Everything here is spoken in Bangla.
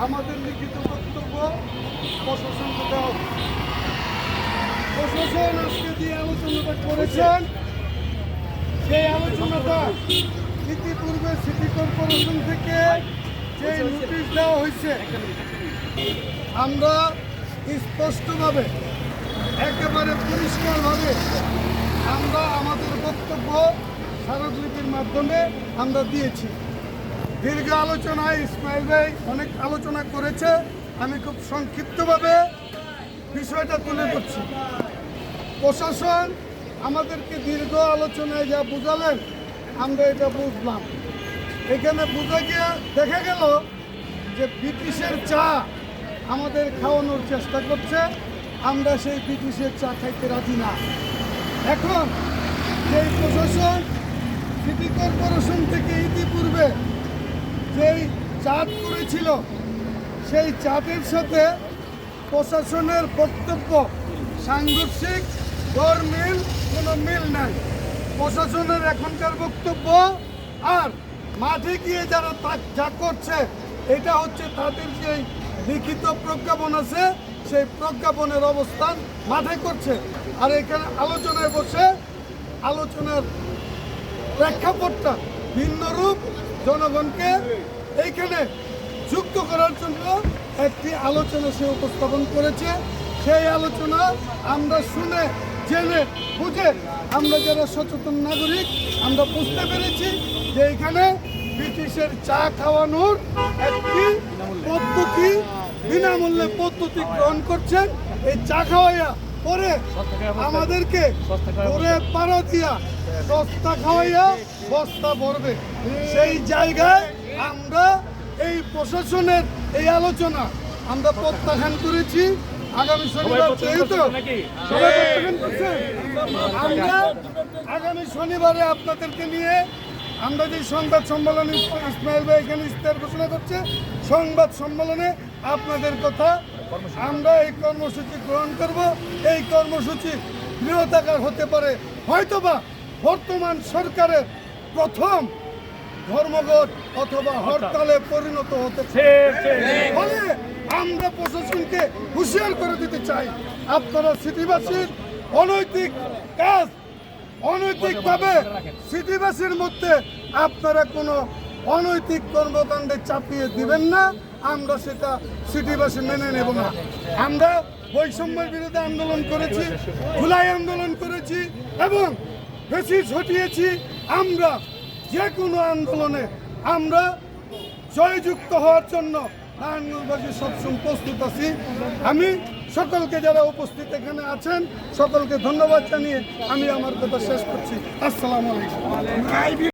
আমাদের লিখিত বক্তব্য প্রশাসনকে দেওয়া হবে। প্রশাসন আজকে যে আলোচনাটা করেছেন সেই আলোচনাটা ইতিপূর্বে সিটি কর্পোরেশন থেকে যে নোটিশ দেওয়া হয়েছে আমরা স্পষ্টভাবে একেবারে পরিষ্কারভাবে আমরা আমাদের বক্তব্য স্মারকলিপির মাধ্যমে আমরা দিয়েছি। দীর্ঘ আলোচনায় ইসমাইল ভাই অনেক আলোচনা করেছে, আমি খুব সংক্ষিপ্তভাবে বিষয়টা তুলে ধরছি। প্রশাসন আমাদেরকে দীর্ঘ আলোচনায় যা বুঝালেন আমরা এটা বুঝলাম। এখানে বুঝে গিয়ে দেখা গেল যে ব্রিটিশের চা আমাদের খাওয়ানোর চেষ্টা করছে, আমরা সেই ব্রিটিশের চা খাইতে রাজি না। এখন যেই প্রশাসন সিটি কর্পোরেশন থেকে ইতিপূর্বে যেই চাঁদ করেছিল সেই চাঁদের সাথে প্রশাসনের বক্তব্য সাংঘর্ষিক মিল কোনো মিল নাই। প্রশাসনের এখনকার বক্তব্য আর মাঠে গিয়ে যারা যা করছে এটা হচ্ছে তাদের যেই লিখিত প্রজ্ঞাপন আছে সেই প্রজ্ঞাপনের অবস্থান মাঠে করছে। আর এখানে আলোচনায় বসে আলোচনার প্রেক্ষাপটটা ভিন্ন রূপ জনগণকে এইখানে যুক্ত করার জন্য একটি আলোচনা সে উপস্থাপন করেছে। সেই আলোচনা আমরা শুনে জেনে বুঝে আমরা যারা সচেতন নাগরিক আমরা বুঝতে পেরেছি যে এখানে ব্রিটিশের চা খাওয়ানোর একটি পদ্ধতি বিনামূল্যে পদ্ধতি গ্রহণ করছেন। এই চা খাওয়াইয়া পরে আমাদেরকে পরে পাড়া দিয়া সস্তা খাওয়াইয়া বস্তা ভরবে। সেই জায়গায় আমরা এই প্রশাসনের এই আলোচনা আমরা প্রত্যাখ্যান করেছি। আগামী শনিবার যেহেতু আমরা আগামী শনিবারে আপনাদেরকে নিয়ে আমরা যে সংবাদ সম্মেলন ইসমাইল ভাই এখানে ইস্তেহার ঘোষণা করছে, সংবাদ সম্মেলনে আপনাদের কথা আমরা এই কর্মসূচি গ্রহণ করব। এই কর্মসূচি বৃহদাকার হতে পারে, হয়তোবা বর্তমান সরকারের প্রথম ধর্মঘট অথবা হরতালে পরিণত হতে ফলে আমরা প্রশাসনকে হুঁশিয়ার করে দিতে চাই, আপনারা সিটিবাসীর অনৈতিক কাজ অনৈতিকভাবে সিটিবাসীর মধ্যে আপনারা কোনো অনৈতিক কর্মকাণ্ডে চাপিয়ে দিবেন না। আমরা সেটা সিটিবাসী মেনে নেব না। আমরা বৈষম্যের বিরুদ্ধে আন্দোলন করেছি, খোলাই আন্দোলন করেছি এবং বেশি ছটিয়েছি। আমরা যে কোনো আন্দোলনে আমরা জয়যুক্ত হওয়ার জন্য নারায়ণগঞ্জবাসী সবসময় প্রস্তুত আছি। আমি সকলকে যারা উপস্থিত এখানে আছেন সকলকে ধন্যবাদ জানিয়ে আমি আমার কথা শেষ করছি। আসসালামু আলাইকুম।